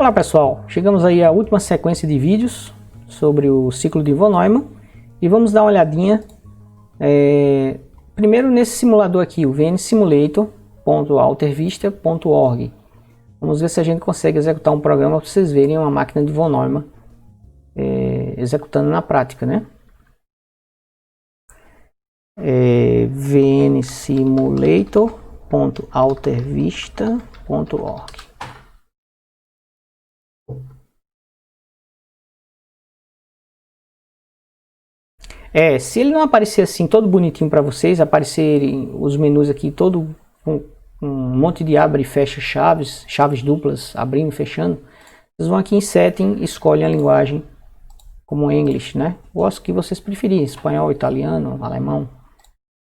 Olá pessoal, chegamos aí à última sequência de vídeos sobre o ciclo de von Neumann e vamos dar uma olhadinha primeiro nesse simulador aqui, o vnsimulator.altervista.org. Vamos ver se a gente consegue executar um programa para vocês verem uma máquina de von Neumann executando na prática, né? vnsimulator.altervista.org. Se ele não aparecer assim todo bonitinho para vocês, aparecerem os menus aqui todo com um monte de abre e fecha chaves duplas, abrindo e fechando, vocês vão aqui em Setting e escolhem a linguagem como English, né? Ou as que vocês preferirem, espanhol, italiano, alemão.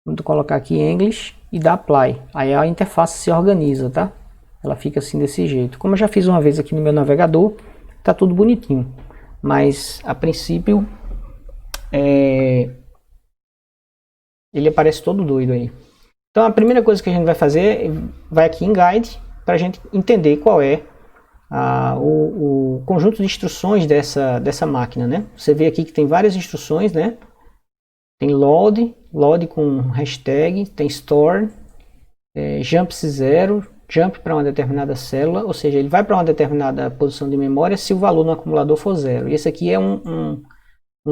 Vamos colocar aqui English e dar Apply. Aí a interface se organiza, tá? Ela fica assim desse jeito. Como eu já fiz uma vez aqui no meu navegador, tá tudo bonitinho. Mas a princípio ele aparece todo doido aí. Então a primeira coisa que a gente vai fazer, vai aqui em Guide, para a gente entender qual é o conjunto de instruções dessa máquina, né? Você vê aqui que tem várias instruções, né? Tem load com hashtag, tem store, jump 0, jump para uma determinada célula, ou seja, ele vai para uma determinada posição de memória se o valor no acumulador for 0. E esse aqui é um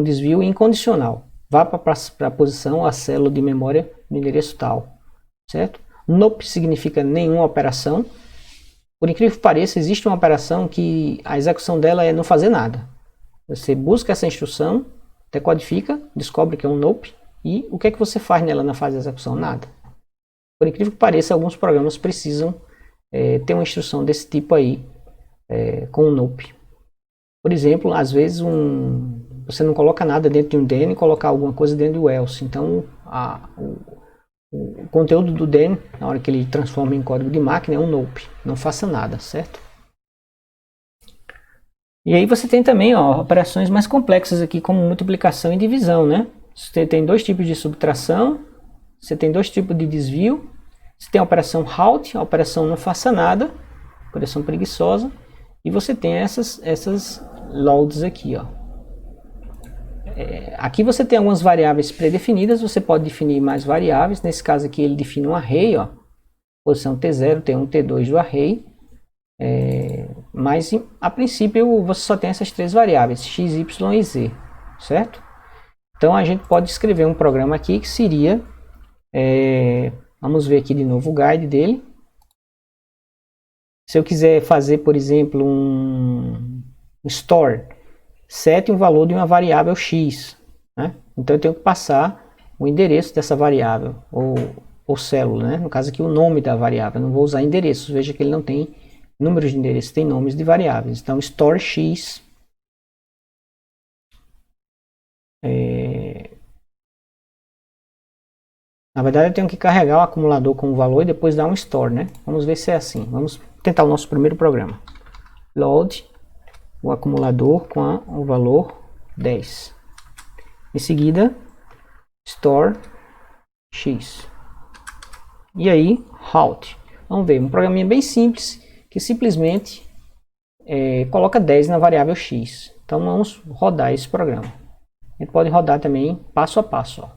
desvio incondicional. Vá para a posição, a célula de memória no endereço tal, certo? Nope significa nenhuma operação. Por incrível que pareça, existe uma operação que a execução dela é não fazer nada. Você busca essa instrução, decodifica, descobre que é um nope, e o que é que você faz nela na fase de execução? Nada. Por incrível que pareça, alguns programas precisam ter uma instrução desse tipo aí, com um nope. Por exemplo, às vezes você não coloca nada dentro de um then e colocar alguma coisa dentro do else. Então, o conteúdo do then, na hora que ele transforma em código de máquina, é um nope. Não faça nada, certo? E aí você tem também operações mais complexas aqui, como multiplicação e divisão, né? Você tem dois tipos de subtração, você tem dois tipos de desvio, você tem a operação halt, a operação não faça nada, operação preguiçosa, e você tem essas loads aqui, ó. Aqui você tem algumas variáveis pré-definidas, você pode definir mais variáveis. Nesse caso aqui ele define um array, ó, posição T0, T1, T2 do array, mas a princípio você só tem essas três variáveis, x, y e z, certo? Então a gente pode escrever um programa aqui que seria, vamos ver aqui de novo o guide dele. Se eu quiser fazer, por exemplo, um store, sete um valor de uma variável x, né? Então eu tenho que passar o endereço dessa variável, ou célula, né? No caso aqui o nome da variável, eu não vou usar endereços, veja que ele não tem números de endereços, tem nomes de variáveis. Então store x, na verdade eu tenho que carregar o acumulador com o valor e depois dar um store, né? Vamos ver se é assim, vamos tentar o nosso primeiro programa. Load o acumulador com o valor 10. Em seguida, store x. E aí, halt. Vamos ver, um programinha bem simples, que simplesmente coloca 10 na variável x. Então vamos rodar esse programa. A gente pode rodar também passo a passo, ó.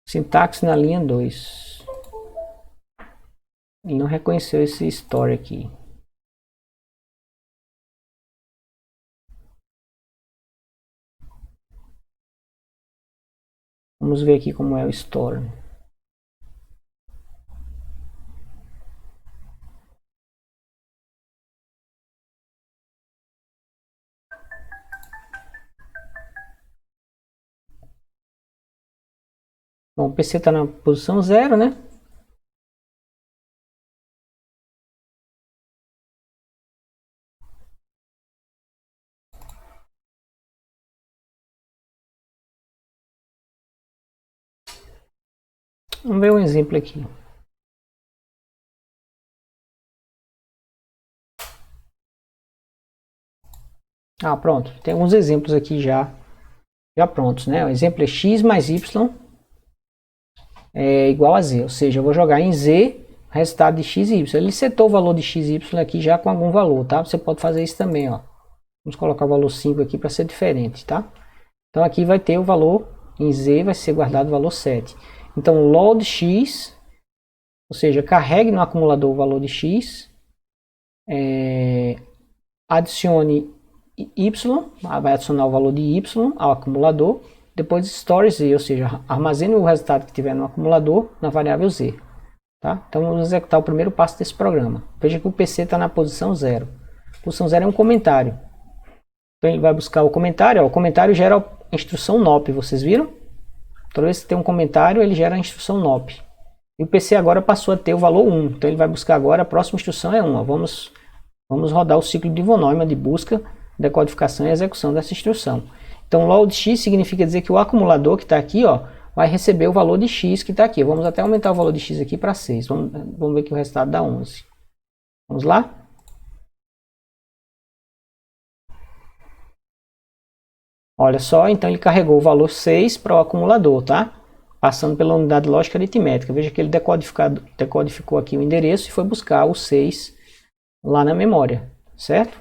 Sintaxe na linha 2. Ele não reconheceu esse store aqui. Vamos ver aqui como é o store. Bom, o PC está na posição 0, né? Vamos ver um exemplo aqui. Pronto. Tem alguns exemplos aqui já prontos, né? O exemplo é x mais y é igual a Z, ou seja, eu vou jogar em Z o resultado de x e y. Ele setou o valor de x e y aqui já com algum valor, tá? Você pode fazer isso também, ó. Vamos colocar o valor 5 aqui para ser diferente, tá? Então aqui vai ter o valor, em Z vai ser guardado o valor 7. Então load x, ou seja, carregue no acumulador o valor de x, adicione y, vai adicionar o valor de y ao acumulador, depois store z, ou seja, armazene o resultado que tiver no acumulador na variável z. Tá? Então vamos executar o primeiro passo desse programa. Veja que o PC está na posição 0. Posição 0 é um comentário. Então ele vai buscar o comentário, ó, o comentário gera a instrução NOP, vocês viram? Toda vez que tem um comentário, ele gera a instrução NOP. E o PC agora passou a ter o valor 1, então ele vai buscar agora, a próxima instrução é 1. Ó. Vamos rodar o ciclo de von Neumann de busca, decodificação e execução dessa instrução. Então load x significa dizer que o acumulador que está aqui, ó, vai receber o valor de x que está aqui. Vamos até aumentar o valor de x aqui para 6. Vamos ver que o resultado dá 11. Vamos lá? Olha só, então ele carregou o valor 6 para o acumulador, tá? Passando pela unidade lógica aritmética. Veja que ele decodificou aqui o endereço e foi buscar o 6 lá na memória, certo?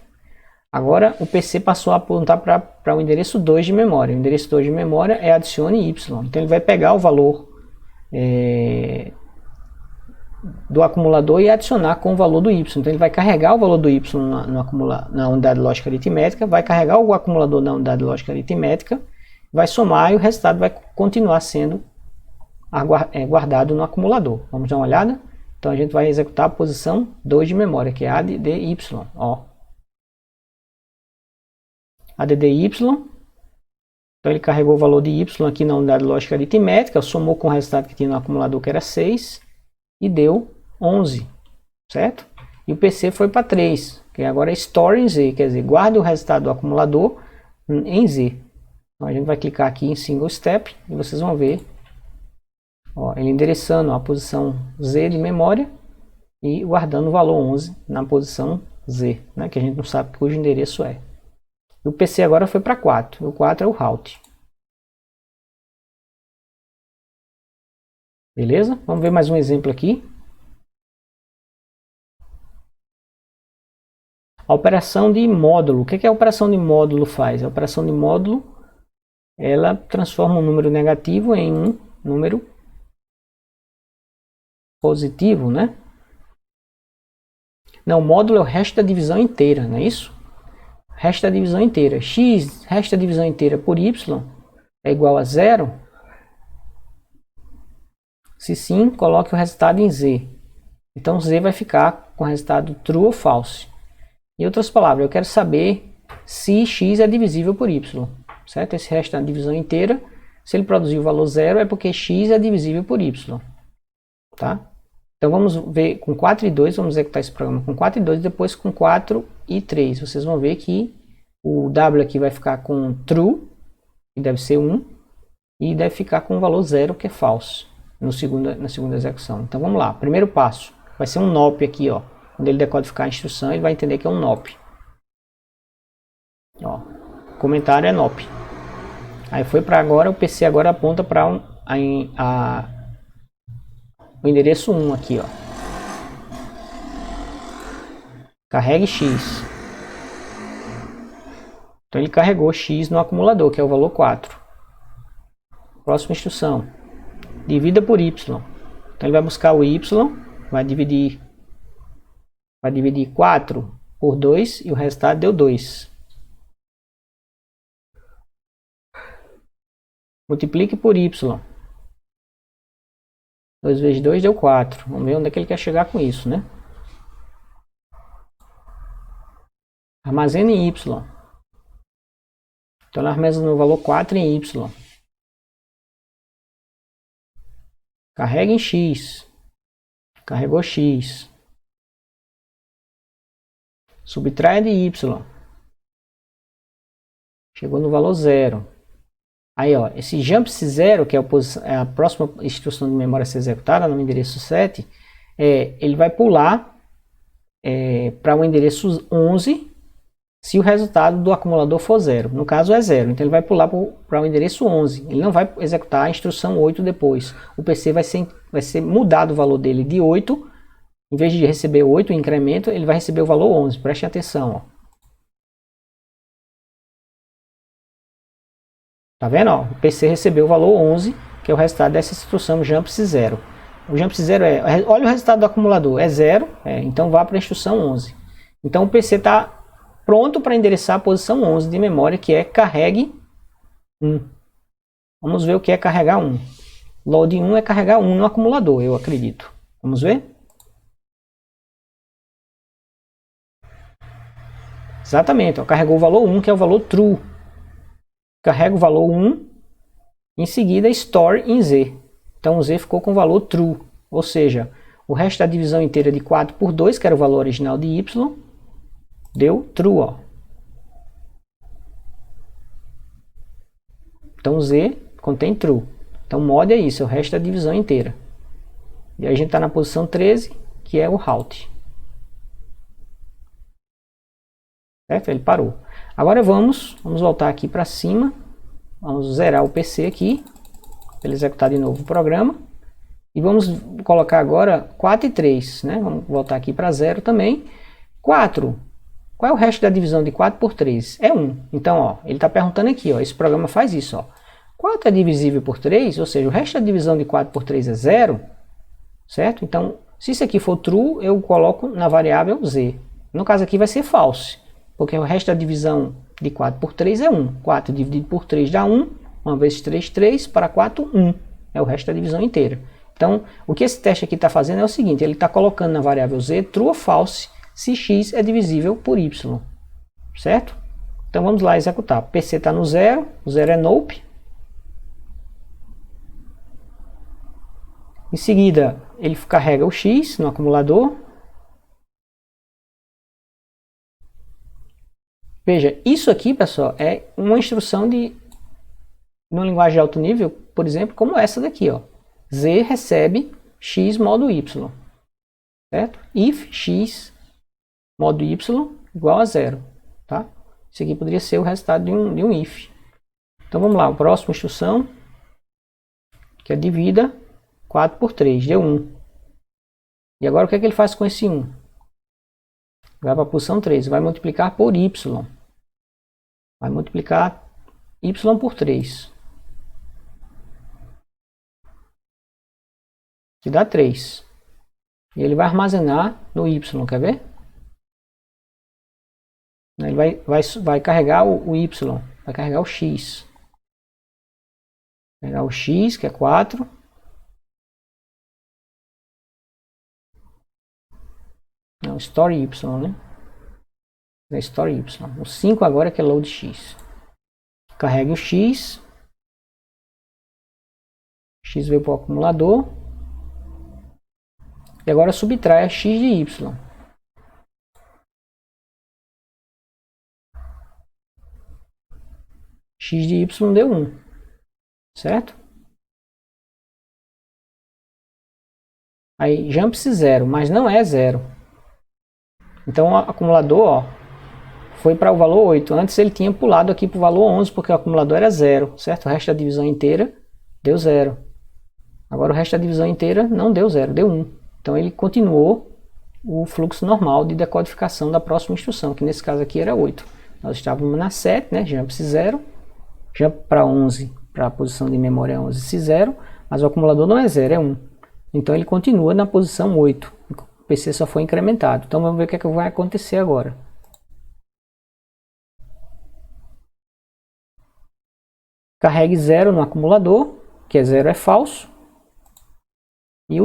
Agora o PC passou a apontar para o endereço 2 de memória. O endereço 2 de memória é adicione y. Então ele vai pegar o valor do acumulador e adicionar com o valor do y. Então ele vai carregar o valor do y na unidade lógica aritmética, vai carregar o acumulador na unidade lógica aritmética, vai somar e o resultado vai continuar sendo guardado no acumulador. Vamos dar uma olhada? Então a gente vai executar a posição 2 de memória, que é ADDY. Ó. ADDY. Então ele carregou o valor de y aqui na unidade lógica aritmética, somou com o resultado que tinha no acumulador, que era 6, e deu 11, certo? E o PC foi para 3, que agora é store em Z, quer dizer, guarda o resultado do acumulador em Z. Então a gente vai clicar aqui em single step e vocês vão ver, ó, ele endereçando a posição Z de memória e guardando o valor 11 na posição Z, né, que a gente não sabe cujo endereço é. E o PC agora foi para 4, o 4 é o route. Beleza? Vamos ver mais um exemplo aqui. A operação de módulo. O que a operação de módulo faz? A operação de módulo, ela transforma um número negativo em um número positivo, né? Não, o módulo é o resto da divisão inteira, não é isso? Resto da divisão inteira. X, resto da divisão inteira por y, é igual a 0. Se sim, coloque o resultado em Z. Então Z vai ficar com o resultado true ou false. Em outras palavras, eu quero saber se x é divisível por y. Certo? Esse resto da divisão inteira, se ele produzir o valor 0, é porque x é divisível por y. Tá? Então vamos ver com 4 e 2, vamos executar esse programa com 4 e 2, depois com 4 e 3. Vocês vão ver que o W aqui vai ficar com true, que deve ser 1, e deve ficar com o valor 0, que é false, na segunda execução. Então vamos lá, primeiro passo, vai ser um NOP aqui, ó. Quando ele decodificar a instrução, ele vai entender que é um NOP. Ó, comentário é NOP. Aí foi para agora, o PC agora aponta para o endereço 1 aqui, ó. Carregue X. Então ele carregou X no acumulador, que é o valor 4. Próxima instrução. Divida por Y. Então ele vai buscar o Y, vai dividir 4 por 2 e o resultado deu 2. Multiplique por Y. 2 vezes 2 deu 4. Vamos ver onde é que ele quer chegar com isso, né? Armazene em Y. Então ele armazena o valor 4 em Y. Carrega em X. Carregou X. Subtrai de Y. Chegou no valor 0. Aí, ó, esse jump 0, que é a próxima instrução de memória a ser executada no endereço 7, ele vai pular para o endereço 11 se o resultado do acumulador for 0. No caso é 0, então ele vai pular para o endereço 11. Ele não vai executar a instrução 8 depois. O PC vai ser mudado o valor dele de 8. Em vez de receber 8, o incremento, ele vai receber o valor 11. Preste atenção. Ó. Tá vendo? Ó? O PC recebeu o valor 11, que é o resultado dessa instrução jump-se 0. O jump-se 0 olha o resultado do acumulador, é 0, então vá para a instrução 11. Então o PC está pronto para endereçar a posição 11 de memória, que é carregue 1. Vamos ver o que é carregar 1. Load 1 é carregar 1 no acumulador, eu acredito. Vamos ver? Exatamente, ó, carregou o valor 1, que é o valor true. Carrega o valor 1, em seguida store em Z. Então o Z ficou com o valor true, ou seja, o resto da divisão inteira de 4 por 2, que era o valor original de Y, deu true. Ó. Então Z contém true. Então mod é isso, é o resto da divisão inteira. E a gente está na posição 13, que é o halt. Certo? Ele parou. Agora vamos voltar aqui para cima. Vamos zerar o PC aqui. Para ele executar de novo o programa. E vamos colocar agora 4 e 3. Né? Vamos voltar aqui para 0 também. 4. Qual é o resto da divisão de 4 por 3? É 1. Então, ó, ele está perguntando aqui, ó, esse programa faz isso. Ó. 4 é divisível por 3, ou seja, o resto da divisão de 4 por 3 é 0. Certo? Então, se isso aqui for true, eu coloco na variável z. No caso aqui vai ser false, porque o resto da divisão de 4 por 3 é 1. 4 dividido por 3 dá 1. 1 vezes 3, 3. Para 4, 1. É o resto da divisão inteira. Então, o que esse teste aqui está fazendo é o seguinte, ele está colocando na variável z true ou false, se x é divisível por y, certo? Então vamos lá executar. O PC está no 0, o 0 é nope. Em seguida, ele carrega o x no acumulador. Veja, isso aqui, pessoal, é uma instrução de numa linguagem de alto nível, por exemplo, como essa daqui, ó. Z recebe x modo y, certo? If x modo y igual a 0, tá? Isso aqui poderia ser o resultado de um if. Então vamos lá, a próxima instrução, que é divida 4 por 3, deu 1. E agora o que é que ele faz com esse 1? Vai para a posição 3, vai multiplicar por y. Vai multiplicar y por 3. Que dá 3. E ele vai armazenar no y, quer ver? Ele vai carregar o y, vai carregar o x. Pegar o x, que é 4. Não, store y, né? É store y. O 5 agora que é load x. Carregue o x. X veio para o acumulador. E agora subtrai a x de y. X de y deu 1. Certo? Aí jump-se 0, mas não é 0. Então o acumulador, ó, foi para o valor 8. Antes ele tinha pulado aqui para o valor 11, porque o acumulador era 0, certo? O resto da divisão inteira deu 0. Agora o resto da divisão inteira não deu 0, deu 1. Então ele continuou o fluxo normal de decodificação da próxima instrução, que nesse caso aqui era 8. Nós estávamos na 7, né? Jump-se 0. Jump para 11, para a posição de memória é 11, se 0. Mas o acumulador não é 0, é 1. Então ele continua na posição 8. O PC só foi incrementado. Então vamos ver o que é que vai acontecer agora. Carregue 0 no acumulador, que é 0 é falso. E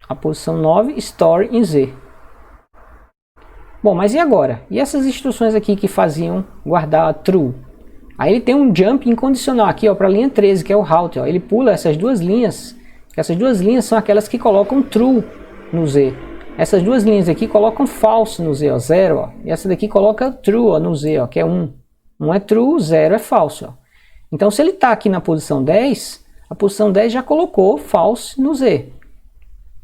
a posição 9, store em Z. Bom, mas e agora? E essas instruções aqui que faziam guardar true? Aí ele tem um jump incondicional aqui para a linha 13, que é o halt. Ó. Ele pula essas duas linhas. Essas duas linhas são aquelas que colocam true no Z. Essas duas linhas aqui colocam false no Z, ó, 0. Ó. E essa daqui coloca true ó, no Z, ó, que é 1. 1 é true, 0 é falso. Ó. Então se ele está aqui na posição 10, a posição 10 já colocou false no Z.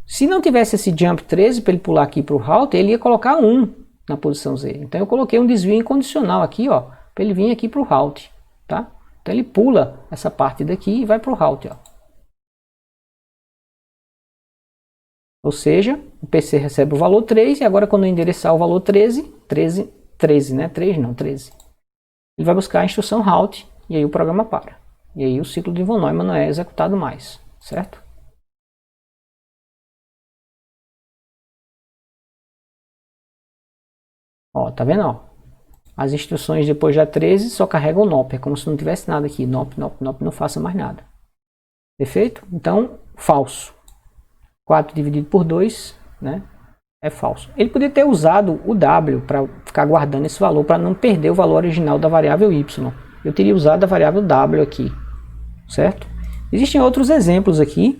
Se não tivesse esse jump 13 para ele pular aqui para o halt, ele ia colocar 1. na posição Z. Então eu coloquei um desvio incondicional aqui, ó, para ele vir aqui para o route, tá? Então ele pula essa parte daqui e vai para o route, ó. Ou seja, o PC recebe o valor 3 e agora quando eu endereçar o valor 13, né? 3 não, 13. Ele vai buscar a instrução route e aí o programa para. E aí o ciclo de von Neumann não é executado mais, certo? Ó, tá vendo, ó? As instruções depois da 13 só carregam o NOP, é como se não tivesse nada aqui, NOP, não faça mais nada. Perfeito? Então, falso. 4 dividido por 2, né, é falso. Ele poderia ter usado o W para ficar guardando esse valor, para não perder o valor original da variável Y. Eu teria usado a variável W aqui, certo? Existem outros exemplos aqui.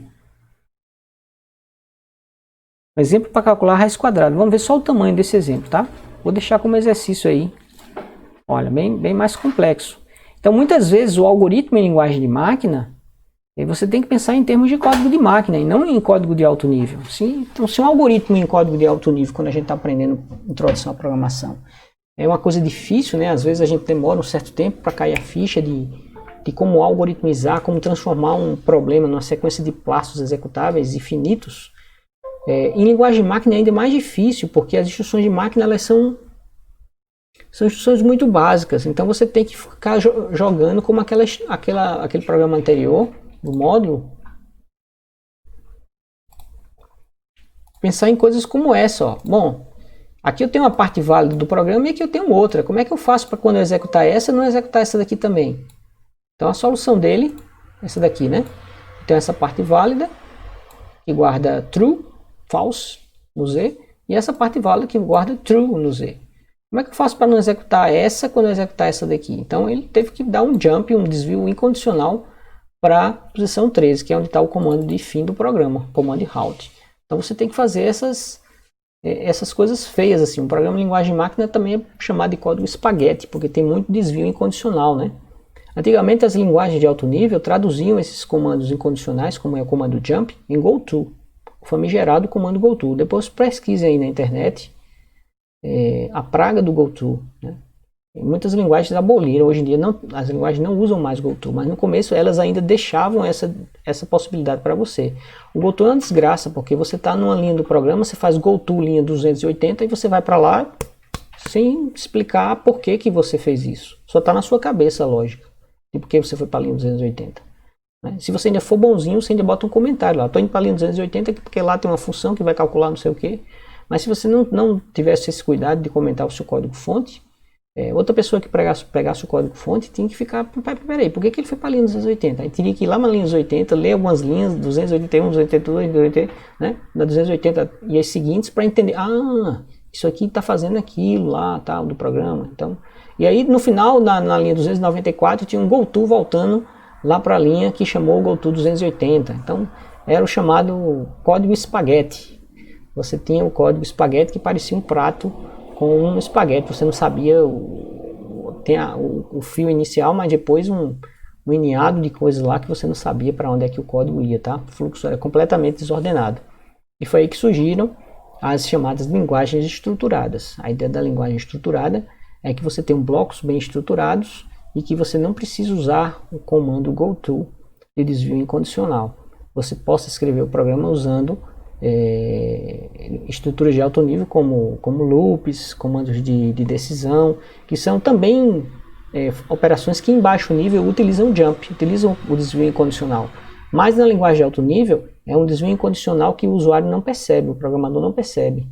Um exemplo para calcular a raiz quadrada. Vamos ver só o tamanho desse exemplo, tá? Vou deixar como exercício aí. Olha, bem mais complexo. Então, muitas vezes, o algoritmo em linguagem de máquina, você tem que pensar em termos de código de máquina e não em código de alto nível. Então, se um algoritmo em código de alto nível, quando a gente está aprendendo introdução à programação, é uma coisa difícil, né? Às vezes a gente demora um certo tempo para cair a ficha de como algoritmizar, como transformar um problema numa sequência de passos executáveis e finitos. Em linguagem de máquina é ainda mais difícil, porque as instruções de máquina elas são instruções muito básicas. Então você tem que ficar jogando como aquele programa anterior, do módulo. Pensar em coisas como essa. Ó. Bom, aqui eu tenho uma parte válida do programa e aqui eu tenho outra. Como é que eu faço para quando eu executar essa, não executar essa daqui também? Então a solução dele, essa daqui, né? Então essa parte válida, que guarda true, false, no Z, e essa parte válida que guarda true no Z. Como é que eu faço para não executar essa quando eu executar essa daqui? Então ele teve que dar um jump, um desvio incondicional para a posição 13, que é onde está o comando de fim do programa, comando route. Então você tem que fazer essas coisas feias assim. Um programa de linguagem de máquina também é chamado de código espaguete, porque tem muito desvio incondicional, né? Antigamente as linguagens de alto nível traduziam esses comandos incondicionais, como é o comando jump, em goto, o famigerado comando goto. Depois pesquisem aí na internet a praga do goto, né? Muitas linguagens aboliram, hoje em dia as linguagens não usam mais goto, mas no começo elas ainda deixavam essa possibilidade para você. O goto é uma desgraça, porque você está numa linha do programa, você faz goto linha 280 e você vai para lá sem explicar por que você fez isso. Só está na sua cabeça a lógica de por que você foi para a linha 280. Né? Se você ainda for bonzinho, você ainda bota um comentário lá. Estou indo para a linha 280 porque lá tem uma função que vai calcular não sei o que. Mas se você não tivesse esse cuidado de comentar o seu código-fonte, outra pessoa que pegasse o código-fonte tinha que ficar, peraí, por que ele foi para a linha 280? Aí teria que ir lá na linha 280, ler algumas linhas, 281, 282, 280, né? Da 280 e as seguintes para entender, isso aqui está fazendo aquilo lá, tal, do programa. Então, e aí no final, na linha 294, tinha um goto voltando lá para a linha que chamou o goto 280. Então, era o chamado código espaguete. Você tinha o código espaguete que parecia um prato com um espaguete. Você não sabia o fio inicial, mas depois um iniado de coisas lá que você não sabia para onde é que o código ia, tá? O fluxo era completamente desordenado. E foi aí que surgiram as chamadas linguagens estruturadas. A ideia da linguagem estruturada é que você tem blocos bem estruturados e que você não precisa usar o comando goto de desvio incondicional. Você possa escrever o programa usando estruturas de alto nível como loops, comandos de decisão, que são também operações que em baixo nível utilizam jump, utilizam o desvio incondicional. Mas na linguagem de alto nível é um desvio incondicional que o usuário não percebe, o programador não percebe,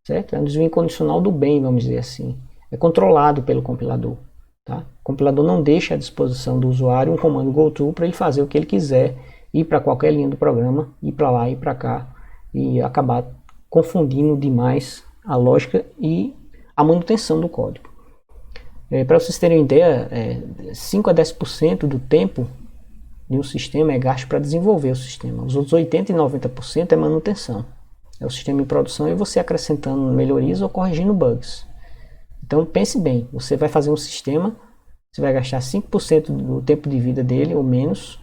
certo? É um desvio incondicional do bem, vamos dizer assim. É controlado pelo compilador. Tá? O compilador não deixa à disposição do usuário um comando goto para ele fazer o que ele quiser, ir para qualquer linha do programa, ir para lá, ir para cá, e acabar confundindo demais a lógica e a manutenção do código. Para vocês terem uma ideia, 5 a 10% do tempo de um sistema é gasto para desenvolver o sistema. Os outros 80% e 90% é manutenção. É o sistema em produção e você acrescentando melhorias ou corrigindo bugs. Então pense bem, você vai fazer um sistema, você vai gastar 5% do tempo de vida dele ou menos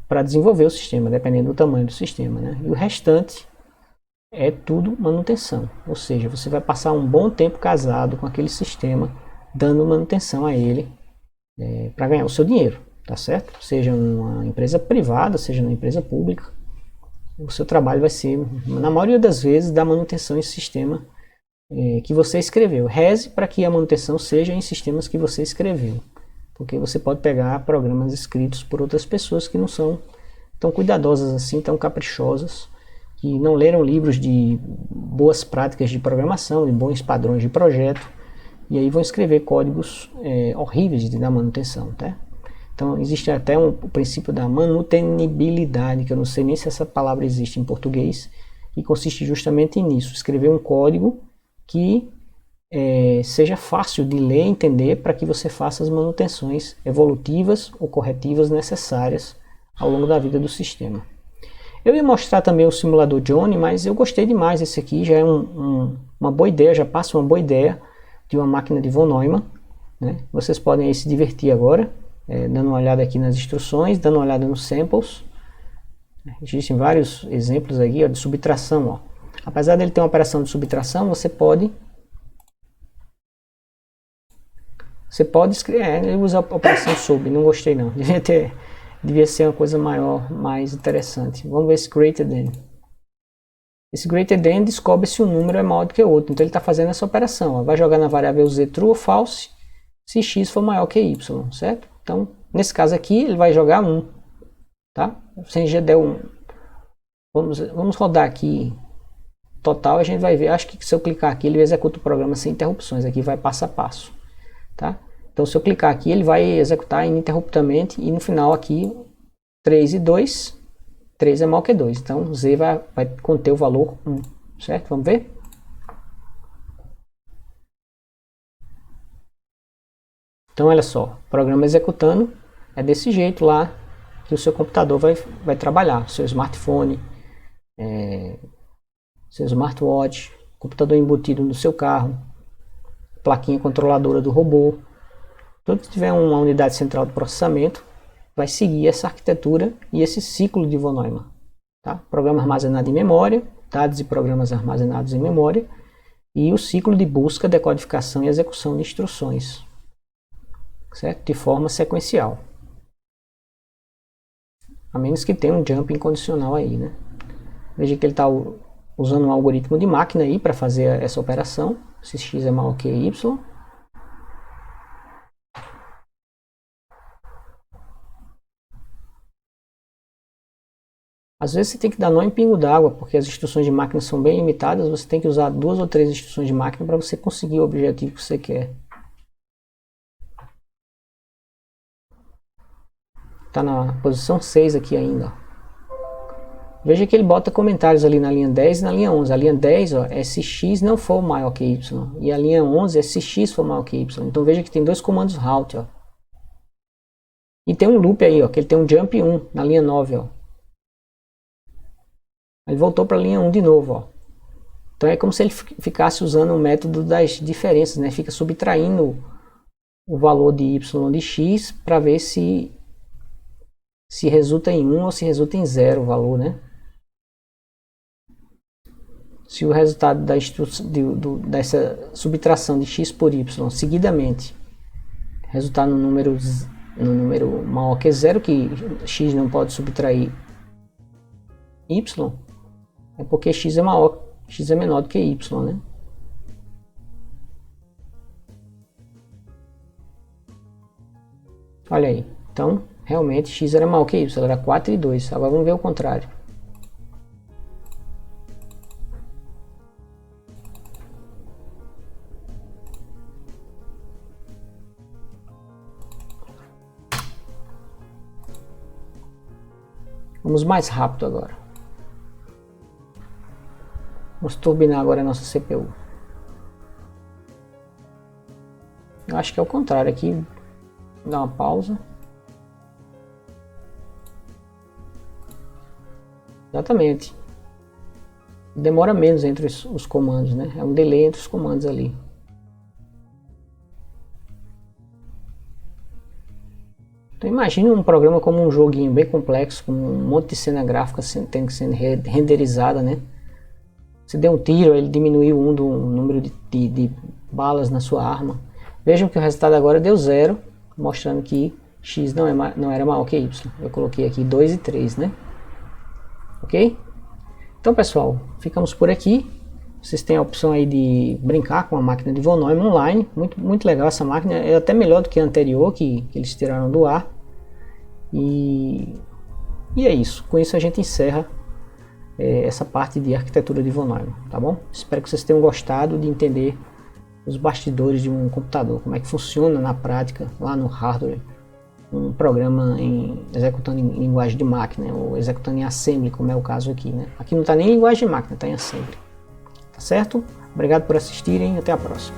para desenvolver o sistema, dependendo do tamanho do sistema, né? E o restante é tudo manutenção. Ou seja, você vai passar um bom tempo casado com aquele sistema, dando manutenção a ele para ganhar o seu dinheiro, tá certo? Seja numa empresa privada, seja numa empresa pública, o seu trabalho vai ser, na maioria das vezes, dar manutenção em sistema que você escreveu. Reze para que a manutenção seja em sistemas que você escreveu, porque você pode pegar programas escritos por outras pessoas que não são tão cuidadosas assim, tão caprichosas, que não leram livros de boas práticas de programação, de bons padrões de projeto, e aí vão escrever códigos horríveis de dar manutenção, tá? Então existe até o princípio da manutenibilidade, que eu não sei nem se essa palavra existe em português, e consiste justamente nisso, escrever um código que seja fácil de ler e entender para que você faça as manutenções evolutivas ou corretivas necessárias ao longo da vida do sistema. Eu ia mostrar também o simulador Johnny, mas eu gostei demais desse aqui, já é uma boa ideia, já passa uma boa ideia de uma máquina de von Neumann, né? Vocês podem aí se divertir agora, dando uma olhada aqui nas instruções, dando uma olhada nos samples. Existem vários exemplos aqui, ó, de subtração. Ó. Apesar dele ter uma operação de subtração, você pode escrever, ele usa a operação sub, não gostei não, devia ser uma coisa maior, mais interessante. Vamos ver esse greater than. Esse greater than descobre se um número é maior do que o outro, então ele está fazendo essa operação, ó. Vai jogar na variável z true ou false, se x for maior que y, certo? Então, nesse caso aqui, ele vai jogar 1, tá? Se já der 1, vamos rodar aqui total, a gente vai ver, acho que se eu clicar aqui, ele executa o programa sem interrupções, aqui vai passo a passo, tá? Então, se eu clicar aqui, ele vai executar ininterruptamente, e no final aqui, 3 e 2, 3 é maior que 2, então z vai conter o valor 1, certo? Vamos ver? Então, olha só, o programa executando é desse jeito lá que o seu computador vai trabalhar. Seu smartphone, seu smartwatch, computador embutido no seu carro, plaquinha controladora do robô. Tudo que tiver uma unidade central de processamento vai seguir essa arquitetura e esse ciclo de von Neumann. Tá? Programa armazenado em memória, dados e programas armazenados em memória, e o ciclo de busca, decodificação e execução de instruções, certo? De forma sequencial. A menos que tenha um jump incondicional aí, né? Veja que ele está usando um algoritmo de máquina aí para fazer essa operação. Se x é maior que y. Às vezes você tem que dar nó em pingo d'água, porque as instruções de máquina são bem limitadas. Você tem que usar 2 ou 3 instruções de máquina para você conseguir o objetivo que você quer. Está na posição 6 aqui ainda. Veja que ele bota comentários ali na linha 10 e na linha 11. A linha 10 ó, é se x não for maior que y. E a linha 11 é se x for maior que y. Então veja que tem dois comandos halt. Ó. E tem um loop aí, ó, que ele tem um jump 1 na linha 9. Ó. Ele voltou para a linha 1 de novo. Ó. Então é como se ele ficasse usando o método das diferenças. Né? Fica subtraindo o valor de y de x para ver se resulta em 1 ou se resulta em 0 o valor, né? Se o resultado dessa subtração de x por y seguidamente resultar no número maior que 0, que x não pode subtrair y, é porque x é menor do que y, né? Olha aí, então realmente x era maior que y, era 4 e 2. Agora vamos ver o contrário. Vamos mais rápido agora. Vamos turbinar agora a nossa CPU. Eu acho que é o contrário aqui. Vou dar uma pausa. Exatamente. Demora menos entre os comandos, né? É um delay entre os comandos ali. Então imagine um programa como um joguinho bem complexo, com um monte de cena gráfica tendo que ser renderizada, né? Você deu um tiro, ele diminuiu do número de balas na sua arma. Vejam que o resultado agora deu 0, mostrando que X não era maior que Y. Eu coloquei aqui 2 e 3, né? Ok? Então, pessoal, ficamos por aqui. Vocês têm a opção aí de brincar com a máquina de von Neumann online. Muito legal essa máquina. É até melhor do que a anterior, que eles tiraram do ar. E é isso. Com isso a gente encerra essa parte de arquitetura de von Neumann, tá bom? Espero que vocês tenham gostado de entender os bastidores de um computador, como é que funciona na prática, lá no hardware, um programa executando em linguagem de máquina, ou executando em assembly, como é o caso aqui, né? Aqui não está nem em linguagem de máquina, está em assembly. Tá certo? Obrigado por assistirem e até a próxima.